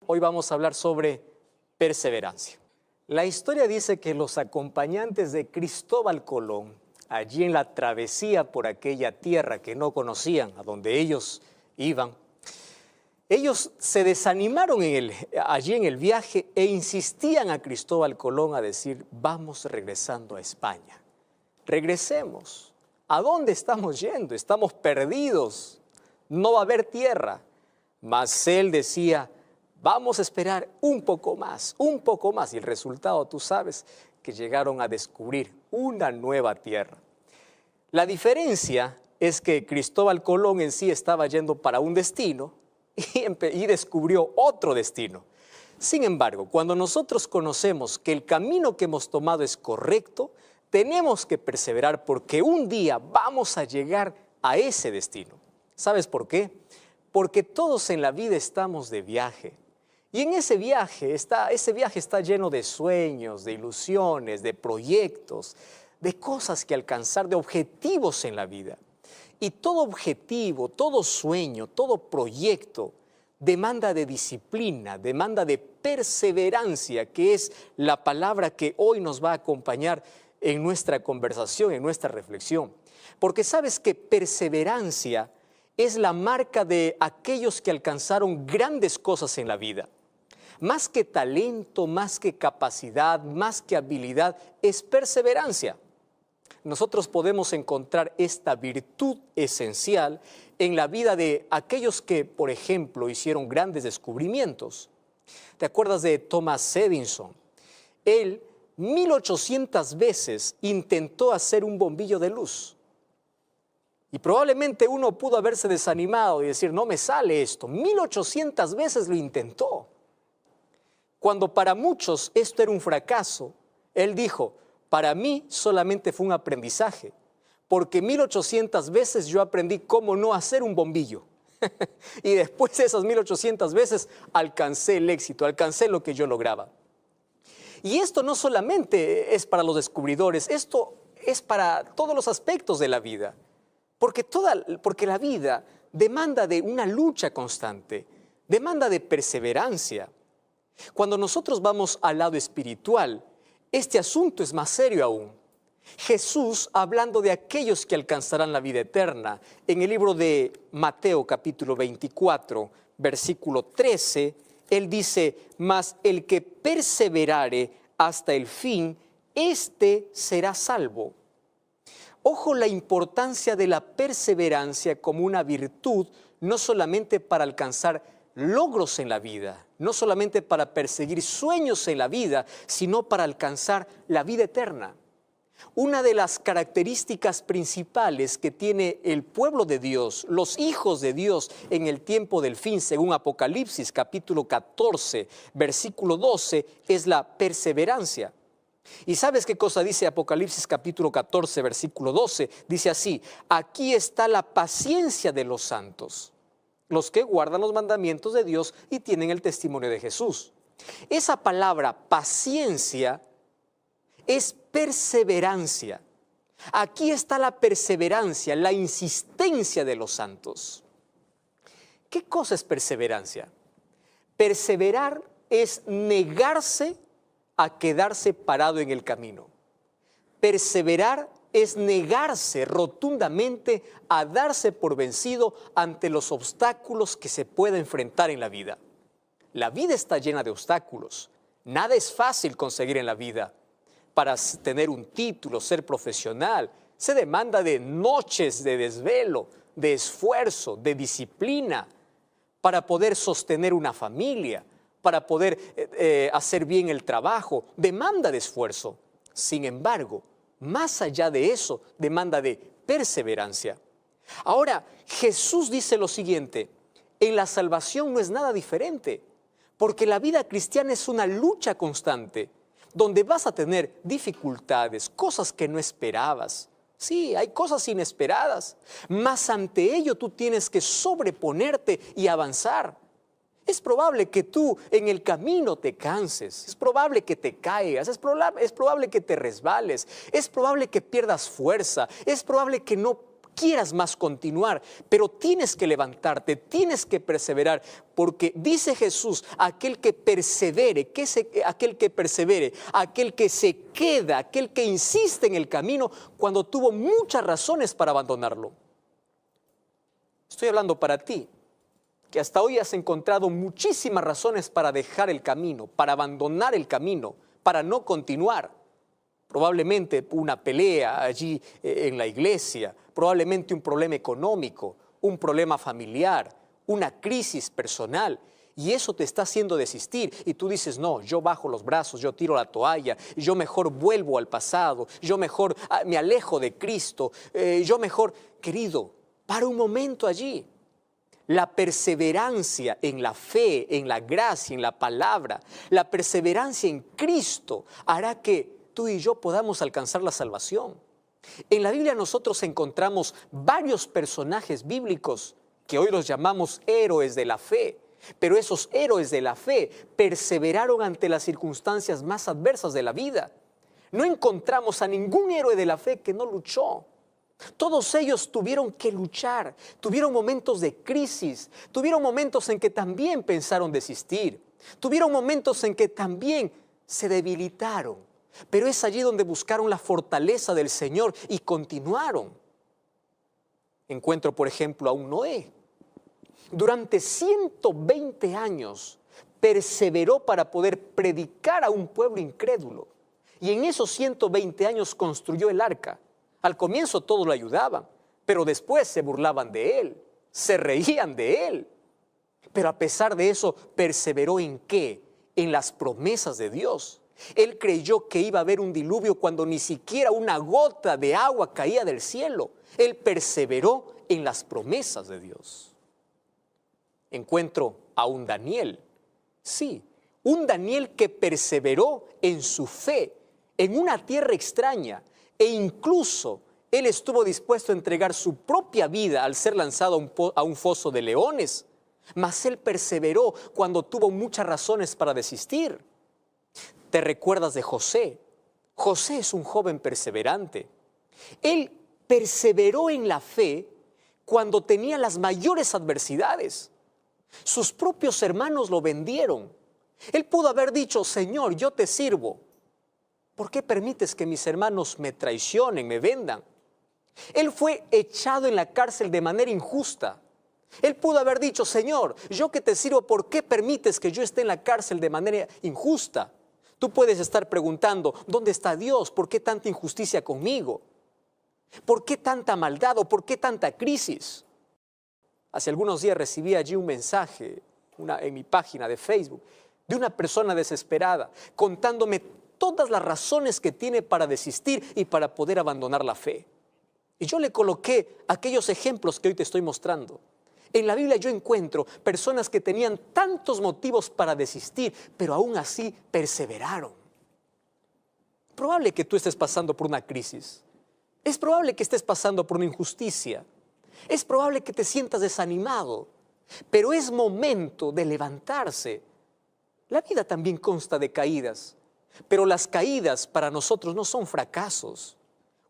Hoy vamos a hablar sobre perseverancia. La historia dice que los acompañantes de Cristóbal Colón, allí en la travesía por aquella tierra que no conocían, a donde ellos iban, ellos se desanimaron allí en el viaje e insistían a Cristóbal Colón a decir: vamos regresando a España, regresemos. ¿A dónde estamos yendo? Estamos perdidos, no va a haber tierra. Mas él decía: vamos a esperar un poco más, un poco más. Y el resultado, tú sabes, que llegaron a descubrir una nueva tierra. La diferencia es que Cristóbal Colón en sí estaba yendo para un destino y descubrió otro destino. Sin embargo, cuando nosotros conocemos que el camino que hemos tomado es correcto, tenemos que perseverar porque un día vamos a llegar a ese destino. ¿Sabes por qué? Porque todos en la vida estamos de viaje. Y en ese viaje está lleno de sueños, de ilusiones, de proyectos, de cosas que alcanzar, de objetivos en la vida. Y todo objetivo, todo sueño, todo proyecto demanda de disciplina, demanda de perseverancia, que es la palabra que hoy nos va a acompañar en nuestra conversación, en nuestra reflexión. Porque sabes que perseverancia es la marca de aquellos que alcanzaron grandes cosas en la vida. Más que talento, más que capacidad, más que habilidad, es perseverancia. Nosotros podemos encontrar esta virtud esencial en la vida de aquellos que, por ejemplo, hicieron grandes descubrimientos. ¿Te acuerdas de Thomas Edison? Él 1800 veces intentó hacer un bombillo de luz. Y probablemente uno pudo haberse desanimado y decir: no me sale esto. 1800 veces lo intentó. Cuando para muchos esto era un fracaso, él dijo: para mí solamente fue un aprendizaje, porque 1800 veces yo aprendí cómo no hacer un bombillo. Y después de esas 1800 veces alcancé el éxito, alcancé lo que yo lograba. Y esto no solamente es para los descubridores, esto es para todos los aspectos de la vida. Porque la vida demanda de una lucha constante, demanda de perseverancia. Cuando nosotros vamos al lado espiritual, este asunto es más serio aún. Jesús, hablando de aquellos que alcanzarán la vida eterna, en el libro de Mateo capítulo 24, versículo 13, Él dice: mas el que perseverare hasta el fin, éste será salvo. Ojo la importancia de la perseverancia como una virtud, no solamente para alcanzar logros en la vida, no solamente para perseguir sueños en la vida, sino para alcanzar la vida eterna. Una de las características principales que tiene el pueblo de Dios, los hijos de Dios en el tiempo del fin, según Apocalipsis capítulo 14, versículo 12, es la perseverancia. ¿Y sabes qué cosa dice Apocalipsis capítulo 14, versículo 12? Dice así: aquí está la paciencia de los santos, los que guardan los mandamientos de Dios y tienen el testimonio de Jesús. Esa palabra paciencia es perseverancia. Aquí está la perseverancia, la insistencia de los santos. ¿Qué cosa es perseverancia? Perseverar es negarse a quedarse parado en el camino. Perseverar es negarse rotundamente a darse por vencido ante los obstáculos que se pueda enfrentar en la vida. La vida está llena de obstáculos. Nada es fácil conseguir en la vida. Para tener un título, ser profesional, se demanda de noches de desvelo, de esfuerzo, de disciplina, para poder sostener una familia, para poder hacer bien el trabajo, demanda de esfuerzo. Sin embargo, más allá de eso, demanda de perseverancia. Ahora, Jesús dice lo siguiente: en la salvación no es nada diferente, porque la vida cristiana es una lucha constante, donde vas a tener dificultades, cosas que no esperabas. Sí, hay cosas inesperadas, mas ante ello tú tienes que sobreponerte y avanzar. Es probable que tú en el camino te canses, es probable que te caigas, es probable que te resbales, es probable que pierdas fuerza, es probable que no quieras más continuar, pero tienes que levantarte, tienes que perseverar, porque dice Jesús, aquel que persevere, aquel que persevere, aquel que se queda, aquel que insiste en el camino cuando tuvo muchas razones para abandonarlo. Estoy hablando para ti, que hasta hoy has encontrado muchísimas razones para dejar el camino, para abandonar el camino, para no continuar. Probablemente una pelea allí en la iglesia, probablemente un problema económico, un problema familiar, una crisis personal. Y eso te está haciendo desistir. Y tú dices, no, yo bajo los brazos, yo tiro la toalla, yo mejor vuelvo al pasado, yo mejor me alejo de Cristo, yo mejor, querido, para un momento allí. La perseverancia en la fe, en la gracia, en la palabra, la perseverancia en Cristo hará que tú y yo podamos alcanzar la salvación. En la Biblia nosotros encontramos varios personajes bíblicos que hoy los llamamos héroes de la fe, pero esos héroes de la fe perseveraron ante las circunstancias más adversas de la vida. No encontramos a ningún héroe de la fe que no luchó. Todos ellos tuvieron que luchar, tuvieron momentos de crisis, tuvieron momentos en que también pensaron desistir, tuvieron momentos en que también se debilitaron, pero es allí donde buscaron la fortaleza del Señor y continuaron. Encuentro, por ejemplo, a un Noé. Durante 120 años perseveró para poder predicar a un pueblo incrédulo, y en esos 120 años construyó el arca. Al comienzo todos lo ayudaban, pero después se burlaban de él, se reían de él. Pero a pesar de eso, perseveró ¿en qué? En las promesas de Dios. Él creyó que iba a haber un diluvio cuando ni siquiera una gota de agua caía del cielo. Él perseveró en las promesas de Dios. Encuentro a un Daniel. Sí, un Daniel que perseveró en su fe, en una tierra extraña. E incluso él estuvo dispuesto a entregar su propia vida al ser lanzado a un foso de leones. Mas él perseveró cuando tuvo muchas razones para desistir. ¿Te recuerdas de José? José es un joven perseverante. Él perseveró en la fe cuando tenía las mayores adversidades. Sus propios hermanos lo vendieron. Él pudo haber dicho, Señor, yo te sirvo. ¿Por qué permites que mis hermanos me traicionen, me vendan? Él fue echado en la cárcel de manera injusta. Él pudo haber dicho, Señor, yo que te sirvo, ¿por qué permites que yo esté en la cárcel de manera injusta? Tú puedes estar preguntando, ¿dónde está Dios? ¿Por qué tanta injusticia conmigo? ¿Por qué tanta maldad o por qué tanta crisis? Hace algunos días recibí allí un mensaje en mi página de Facebook de una persona desesperada contándome todas las razones que tiene para desistir y para poder abandonar la fe. Y yo le coloqué aquellos ejemplos que hoy te estoy mostrando. En la Biblia yo encuentro personas que tenían tantos motivos para desistir, pero aún así perseveraron. Probable que tú estés pasando por una crisis. Es probable que estés pasando por una injusticia. Es probable que te sientas desanimado, pero es momento de levantarse. La vida también consta de caídas. Pero las caídas para nosotros no son fracasos.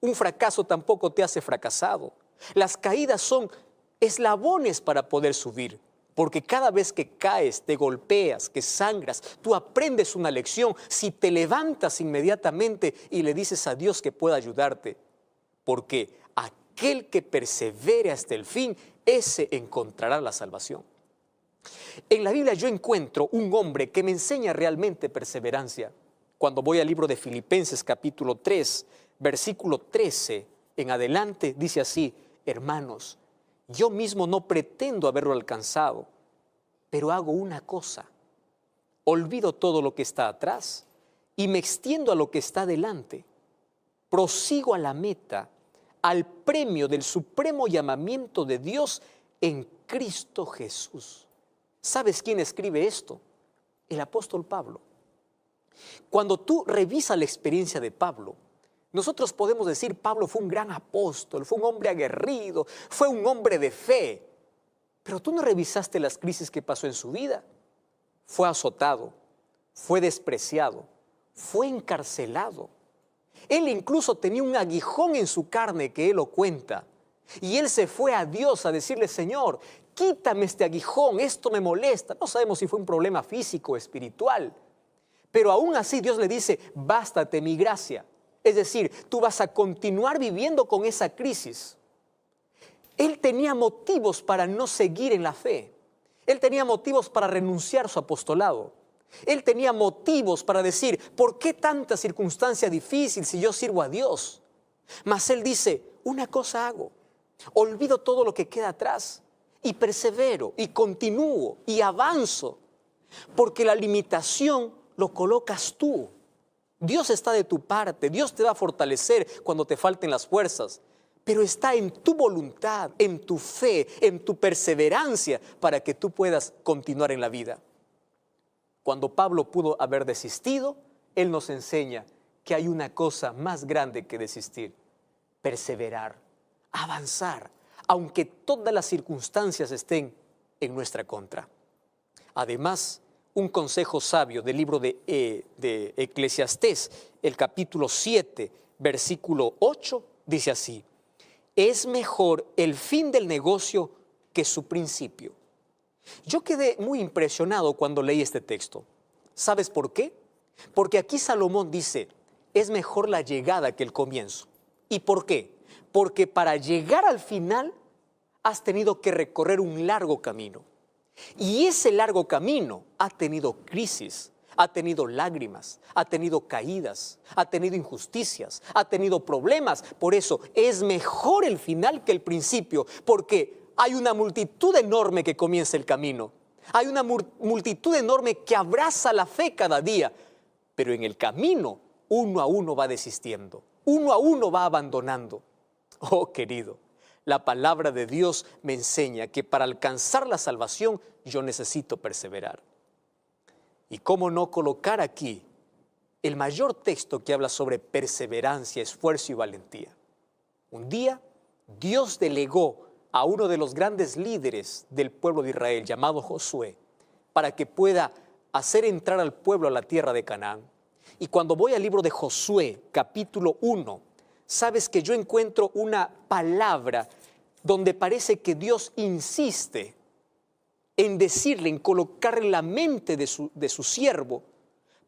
Un fracaso tampoco te hace fracasado. Las caídas son eslabones para poder subir. Porque cada vez que caes, te golpeas, que sangras, tú aprendes una lección si te levantas inmediatamente y le dices a Dios que pueda ayudarte. Porque aquel que persevere hasta el fin, ese encontrará la salvación. En la Biblia yo encuentro un hombre que me enseña realmente perseverancia. Cuando voy al libro de Filipenses capítulo 3, versículo 13 en adelante, dice así, hermanos, yo mismo no pretendo haberlo alcanzado, pero hago una cosa, olvido todo lo que está atrás y me extiendo a lo que está delante. Prosigo a la meta, al premio del supremo llamamiento de Dios en Cristo Jesús. ¿Sabes quién escribe esto? El apóstol Pablo. Cuando tú revisas la experiencia de Pablo, nosotros podemos decir, Pablo fue un gran apóstol, fue un hombre aguerrido, fue un hombre de fe. Pero tú no revisaste las crisis que pasó en su vida. Fue azotado, fue despreciado, fue encarcelado. Él incluso tenía un aguijón en su carne que él lo cuenta. Y él se fue a Dios a decirle: Señor, quítame este aguijón, esto me molesta. No sabemos si fue un problema físico o espiritual, pero aún así Dios le dice: bástate mi gracia. Es decir, tú vas a continuar viviendo con esa crisis. Él tenía motivos para no seguir en la fe. Él tenía motivos para renunciar a su apostolado. Él tenía motivos para decir: ¿por qué tanta circunstancia difícil si yo sirvo a Dios? Mas él dice: una cosa hago, olvido todo lo que queda atrás y persevero y continúo y avanzo, porque la limitación lo colocas tú. Dios está de tu parte, Dios te va a fortalecer cuando te falten las fuerzas, pero está en tu voluntad, en tu fe, en tu perseverancia para que tú puedas continuar en la vida. Cuando Pablo pudo haber desistido, él nos enseña que hay una cosa más grande que desistir: perseverar, avanzar, aunque todas las circunstancias estén en nuestra contra. Además, un consejo sabio del libro de Eclesiastés, el capítulo 7, versículo 8, dice así: es mejor el fin del negocio que su principio. Yo quedé muy impresionado cuando leí este texto. ¿Sabes por qué? Porque aquí Salomón dice: es mejor la llegada que el comienzo. ¿Y por qué? Porque para llegar al final has tenido que recorrer un largo camino. Y ese largo camino ha tenido crisis, ha tenido lágrimas, ha tenido caídas, ha tenido injusticias, ha tenido problemas. Por eso es mejor el final que el principio, porque hay una multitud enorme que comienza el camino. Hay una multitud enorme que abraza la fe cada día, pero en el camino uno a uno va desistiendo, uno a uno va abandonando. Oh, querido, la palabra de Dios me enseña que para alcanzar la salvación yo necesito perseverar. ¿Y cómo no colocar aquí el mayor texto que habla sobre perseverancia, esfuerzo y valentía? Un día Dios delegó a uno de los grandes líderes del pueblo de Israel, llamado Josué, para que pueda hacer entrar al pueblo a la tierra de Canaán. Y cuando voy al libro de Josué, capítulo 1, sabes que yo encuentro una palabra donde parece que Dios insiste en decirle, en colocar en la mente de su siervo,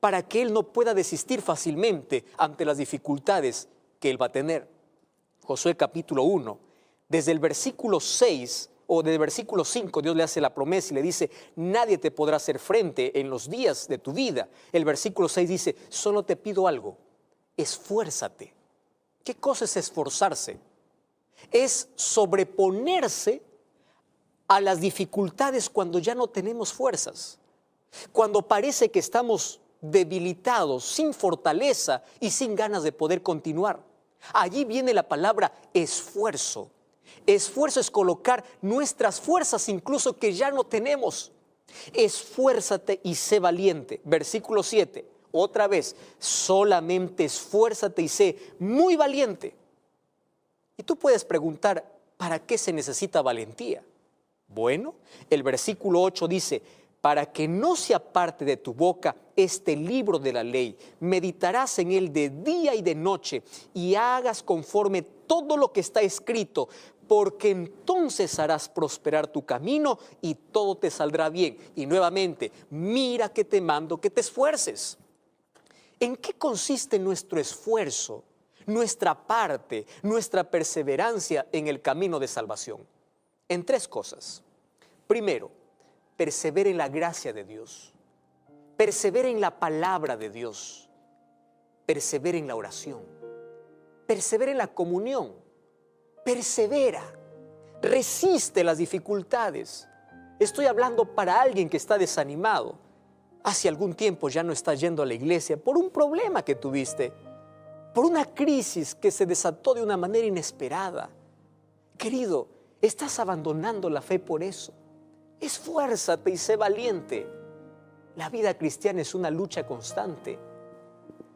para que él no pueda desistir fácilmente ante las dificultades que él va a tener. Josué capítulo 1, desde el versículo 6 o del versículo 5, Dios le hace la promesa y le dice: nadie te podrá hacer frente en los días de tu vida. El versículo 6 dice: solo te pido algo, esfuérzate. ¿Qué cosa es esforzarse? Es sobreponerse a las dificultades cuando ya no tenemos fuerzas, cuando parece que estamos debilitados, sin fortaleza y sin ganas de poder continuar. Allí viene la palabra esfuerzo. Esfuerzo es colocar nuestras fuerzas incluso que ya no tenemos. Esfuérzate y sé valiente. Versículo 7, otra vez: solamente esfuérzate y sé muy valiente. Y tú puedes preguntar: ¿para qué se necesita valentía? Bueno, el versículo 8 dice: para que no se aparte de tu boca este libro de la ley, meditarás en él de día y de noche, y hagas conforme todo lo que está escrito, porque entonces harás prosperar tu camino y todo te saldrá bien. Y nuevamente, mira que te mando que te esfuerces. ¿En qué consiste nuestro esfuerzo, nuestra parte, nuestra perseverancia en el camino de salvación? En tres cosas. Primero, persevera en la gracia de Dios, persevera en la palabra de Dios, persevera en la oración, persevera en la comunión, persevera, resiste las dificultades. Estoy hablando para alguien que está desanimado. Hace algún tiempo ya no estás yendo a la iglesia por un problema que tuviste, por una crisis que se desató de una manera inesperada. Querido, estás abandonando la fe por eso. Esfuérzate y sé valiente. La vida cristiana es una lucha constante.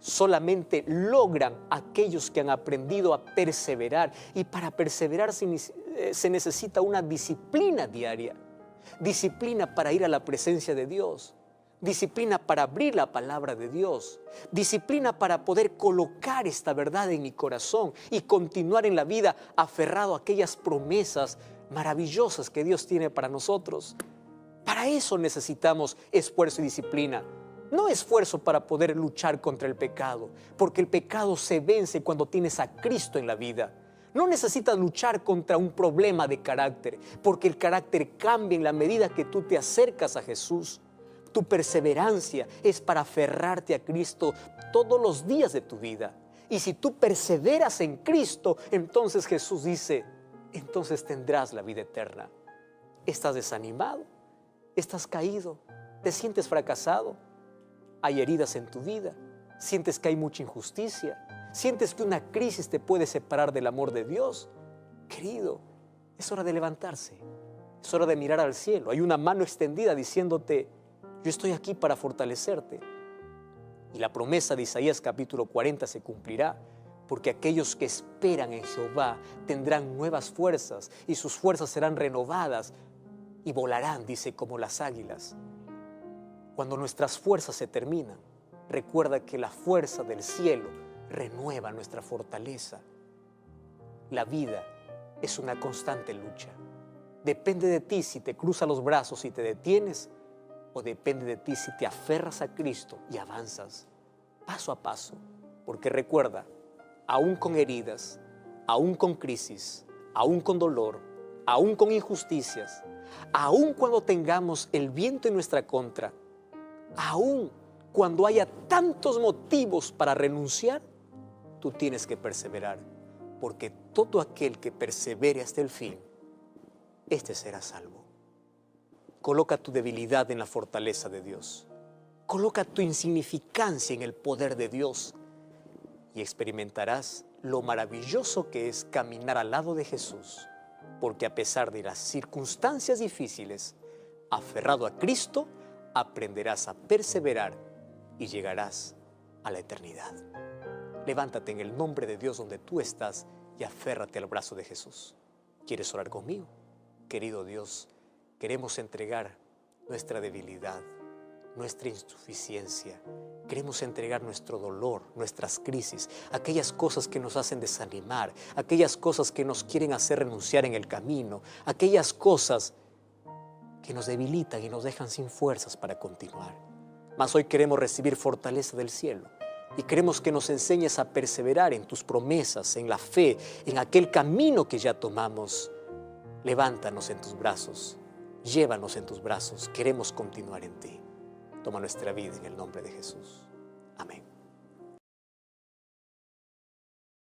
Solamente logran aquellos que han aprendido a perseverar. Y para perseverar se necesita una disciplina diaria. Disciplina para ir a la presencia de Dios. disciplina para abrir la palabra de Dios, disciplina para poder colocar esta verdad en mi corazón y continuar en la vida aferrado a aquellas promesas maravillosas que Dios tiene para nosotros. Para eso necesitamos esfuerzo y disciplina. No esfuerzo para poder luchar contra el pecado, porque el pecado se vence cuando tienes a Cristo en la vida. No necesitas luchar contra un problema de carácter, porque el carácter cambia en la medida que tú te acercas a Jesús. Tu perseverancia es para aferrarte a Cristo todos los días de tu vida. Y si tú perseveras en Cristo, entonces Jesús dice, entonces tendrás la vida eterna. ¿Estás desanimado? ¿Estás caído? ¿Te sientes fracasado? ¿Hay heridas en tu vida? ¿Sientes que hay mucha injusticia? ¿Sientes que una crisis te puede separar del amor de Dios? Querido, es hora de levantarse. Es hora de mirar al cielo. Hay una mano extendida diciéndote, yo estoy aquí para fortalecerte. Y la promesa de Isaías capítulo 40 se cumplirá, porque aquellos que esperan en Jehová tendrán nuevas fuerzas y sus fuerzas serán renovadas y volarán, dice, como las águilas. Cuando nuestras fuerzas se terminan, recuerda que la fuerza del cielo renueva nuestra fortaleza. La vida es una constante lucha. Depende de ti si te cruzas los brazos y te detienes, o depende de ti si te aferras a Cristo y avanzas paso a paso. Porque recuerda, aún con heridas, aún con crisis, aún con dolor, aún con injusticias, aún cuando tengamos el viento en nuestra contra, aún cuando haya tantos motivos para renunciar, tú tienes que perseverar, porque todo aquel que persevere hasta el fin, este será salvo. Coloca tu debilidad en la fortaleza de Dios. Coloca tu insignificancia en el poder de Dios y experimentarás lo maravilloso que es caminar al lado de Jesús, porque a pesar de las circunstancias difíciles, aferrado a Cristo, aprenderás a perseverar y llegarás a la eternidad. Levántate en el nombre de Dios donde tú estás y aférrate al brazo de Jesús. ¿Quieres orar conmigo? Querido Dios, queremos entregar nuestra debilidad, nuestra insuficiencia. Queremos entregar nuestro dolor, nuestras crisis, aquellas cosas que nos hacen desanimar, aquellas cosas que nos quieren hacer renunciar en el camino, aquellas cosas que nos debilitan y nos dejan sin fuerzas para continuar. Mas hoy queremos recibir fortaleza del cielo y queremos que nos enseñes a perseverar en tus promesas, en la fe, en aquel camino que ya tomamos. Levántanos en tus brazos, llévanos en tus brazos, queremos continuar en ti. Toma nuestra vida en el nombre de Jesús. Amén.